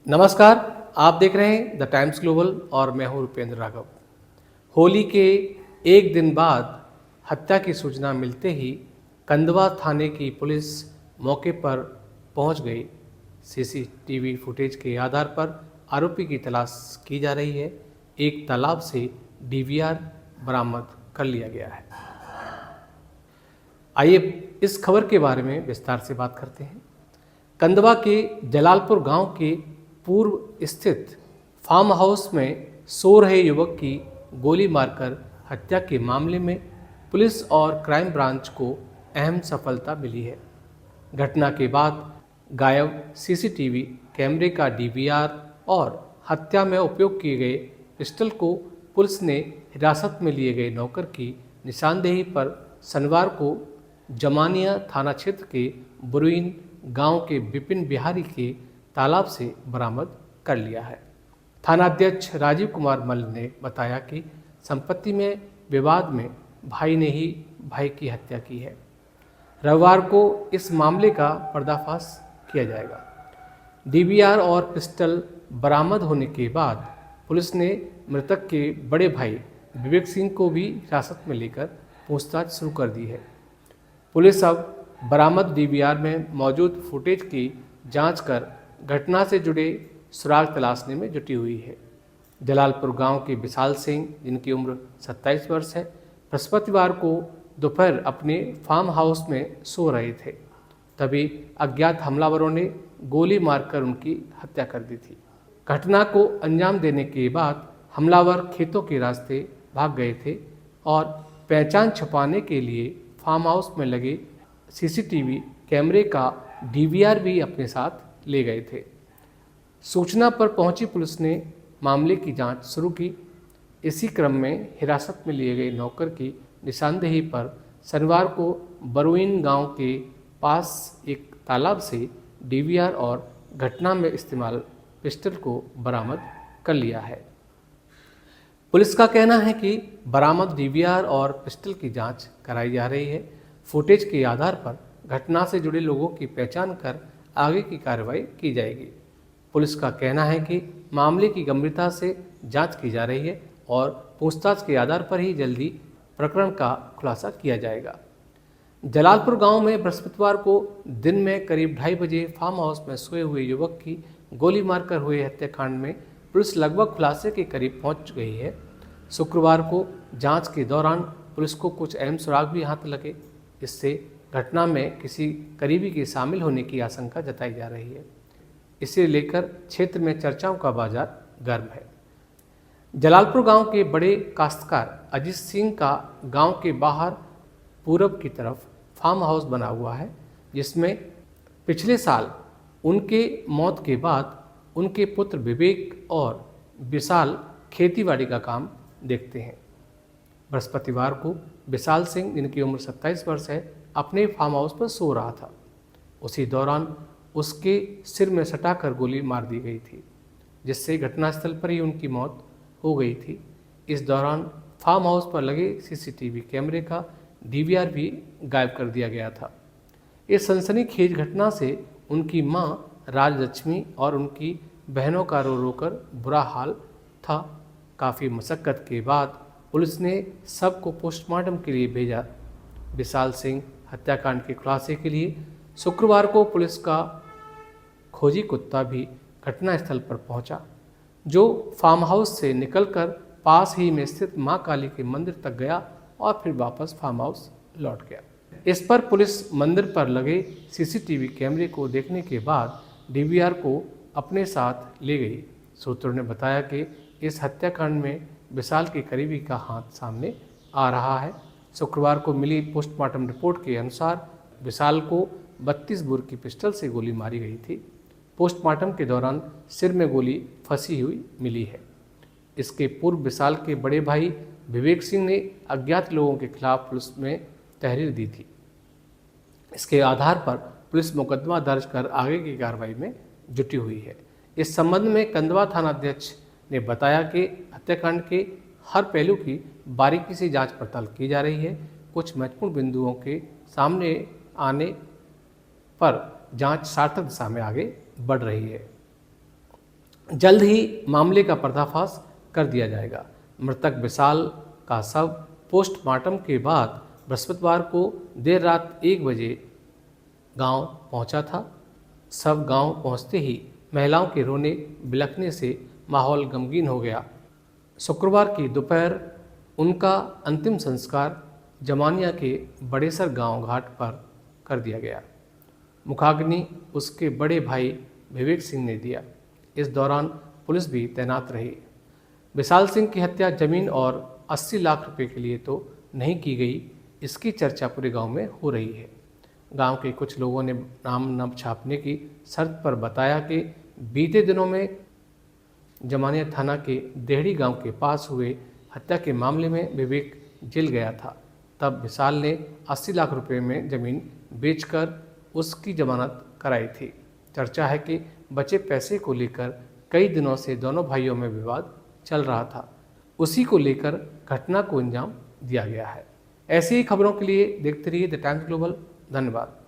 नमस्कार। आप देख रहे हैं द टाइम्स ग्लोबल और मैं हूं रुपेंद्र राघव। होली के एक दिन बाद हत्या की सूचना मिलते ही कंदवा थाने की पुलिस मौके पर पहुंच गई। सीसीटीवी फुटेज के आधार पर आरोपी की तलाश की जा रही है। एक तालाब से डीवीआर बरामद कर लिया गया है। आइए इस खबर के बारे में विस्तार से बात करते हैं। कंदवा के जलालपुर गांव के पूर्व स्थित फार्म हाउस में सो रहे युवक की गोली मारकर हत्या के मामले में पुलिस और क्राइम ब्रांच को अहम सफलता मिली है। घटना के बाद गायब सीसीटीवी कैमरे का डीवीआर और हत्या में उपयोग किए गए पिस्टल को पुलिस ने हिरासत में लिए गए नौकर की निशानदेही पर शनिवार को जमानिया थाना क्षेत्र के बुरुइन गांव के विपिन बिहारी के तालाब से बरामद कर लिया है। थानाध्यक्ष राजीव कुमार मल्ल ने बताया कि संपत्ति में विवाद में भाई ने ही भाई की हत्या की है। रविवार को इस मामले का पर्दाफाश किया जाएगा। डीवीआर और पिस्टल बरामद होने के बाद पुलिस ने मृतक के बड़े भाई विवेक सिंह को भी हिरासत में लेकर पूछताछ शुरू कर दी है। पुलिस अब बरामद डीवीआर में मौजूद फुटेज की जांच कर घटना से जुड़े सुराग तलाशने में जुटी हुई है। जलालपुर गांव के विशाल सिंह, जिनकी उम्र 27 वर्ष है, बृहस्पतिवार को दोपहर अपने फार्म हाउस में सो रहे थे, तभी अज्ञात हमलावरों ने गोली मारकर उनकी हत्या कर दी थी। घटना को अंजाम देने के बाद हमलावर खेतों के रास्ते भाग गए थे और पहचान छुपाने के लिए फार्म हाउस में लगे सीसीटीवी कैमरे का डीवीआर भी अपने साथ ले गए थे। सूचना पर पहुंची पुलिस ने मामले की जांच शुरू की। इसी क्रम में हिरासत में लिए गए नौकर की निशानदेही पर शनिवार को बरुइन गांव के पास एक तालाब से डीवीआर और घटना में इस्तेमाल पिस्टल को बरामद कर लिया है। पुलिस का कहना है कि बरामद डीवीआर और पिस्टल की जांच कराई जा रही है। फुटेज के आधार पर घटना से जुड़े लोगों की पहचान कर आगे की कार्रवाई की जाएगी। पुलिस का कहना है कि मामले की गंभीरता से जांच की जा रही है और पूछताछ के आधार पर ही जल्दी प्रकरण का खुलासा किया जाएगा। जलालपुर गांव में बृहस्पतिवार को दिन में करीब 2:30 बजे फार्म हाउस में सोए हुए युवक की गोली मारकर हुए हत्याकांड में पुलिस लगभग खुलासे के करीब पहुंच गई है। शुक्रवार को जांच के दौरान पुलिस को कुछ अहम सुराग भी हाथ लगे। इससे घटना में किसी करीबी के शामिल होने की आशंका जताई जा रही है। इसे लेकर क्षेत्र में चर्चाओं का बाजार गर्म है। जलालपुर गांव के बड़े काश्तकार अजीत सिंह का गांव के बाहर पूरब की तरफ फार्म हाउस बना हुआ है, जिसमें पिछले साल उनके मौत के बाद उनके पुत्र विवेक और विशाल खेतीबाड़ी का काम देखते हैं। बृहस्पतिवार को विशाल सिंह, जिनकी उम्र 27 वर्ष है, अपने फार्म हाउस पर सो रहा था। उसी दौरान उसके सिर में सटाकर गोली मार दी गई थी, जिससे घटनास्थल पर ही उनकी मौत हो गई थी। इस दौरान फार्म हाउस पर लगे सीसीटीवी कैमरे का डीवीआर भी गायब कर दिया गया था। इस सनसनीखेज घटना से उनकी मां राजलक्ष्मी और उनकी बहनों का रो रो कर बुरा हाल था। काफ़ी मशक्क़त के बाद पुलिस ने शव को पोस्टमार्टम के लिए भेजा। विशाल सिंह हत्याकांड के खुलासे के लिए शुक्रवार को पुलिस का खोजी कुत्ता भी घटनास्थल पर पहुंचा, जो फार्म हाउस से निकलकर पास ही में स्थित मां काली के मंदिर तक गया और फिर वापस फार्म हाउस लौट गया। इस पर पुलिस मंदिर पर लगे सीसीटीवी कैमरे को देखने के बाद डीवीआर को अपने साथ ले गई। सूत्रों ने बताया कि इस हत्याकांड में विशाल के करीबी का हाथ सामने आ रहा है। शुक्रवार को मिली पोस्टमार्टम रिपोर्ट के अनुसार विशाल को 32 बोर की पिस्टल से गोली मारी गई थी। पोस्टमार्टम के दौरान सिर में गोली फंसी हुई मिली है। इसके पूर्व विशाल के बड़े भाई विवेक सिंह ने अज्ञात लोगों के खिलाफ पुलिस में तहरीर दी थी। इसके आधार पर पुलिस मुकदमा दर्ज कर आगे की कार्रवाई में जुटी हुई है। इस संबंध में कंदवा थानाध्यक्ष ने बताया कि हत्याकांड के हर पहलू की बारीकी से जांच पड़ताल की जा रही है। कुछ महत्वपूर्ण बिंदुओं के सामने आने पर जांच सार्थक दिशा में आगे बढ़ रही है। जल्द ही मामले का पर्दाफाश कर दिया जाएगा। मृतक विशाल का शव पोस्टमार्टम के बाद बृहस्पतिवार को देर रात 1 बजे गांव पहुंचा था। शव गांव पहुंचते ही महिलाओं के रोने बिलखने से माहौल गमगीन हो गया। शुक्रवार की दोपहर उनका अंतिम संस्कार जमानिया के बड़ेसर गांव घाट पर कर दिया गया। मुखाग्नि उसके बड़े भाई विवेक सिंह ने दिया। इस दौरान पुलिस भी तैनात रही। विशाल सिंह की हत्या जमीन और 80 लाख रुपए के लिए तो नहीं की गई, इसकी चर्चा पूरे गांव में हो रही है। गांव के कुछ लोगों ने नाम न छापने की शर्त पर बताया कि बीते दिनों में जमानिया थाना के देहड़ी गांव के पास हुए हत्या के मामले में विवेक जेल गया था। तब विशाल ने 80 लाख रुपए में जमीन बेचकर उसकी जमानत कराई थी। चर्चा है कि बचे पैसे को लेकर कई दिनों से दोनों भाइयों में विवाद चल रहा था। उसी को लेकर घटना को अंजाम दिया गया है। ऐसी ही खबरों के लिए देखते रहिए द टाइम्स ग्लोबल। धन्यवाद।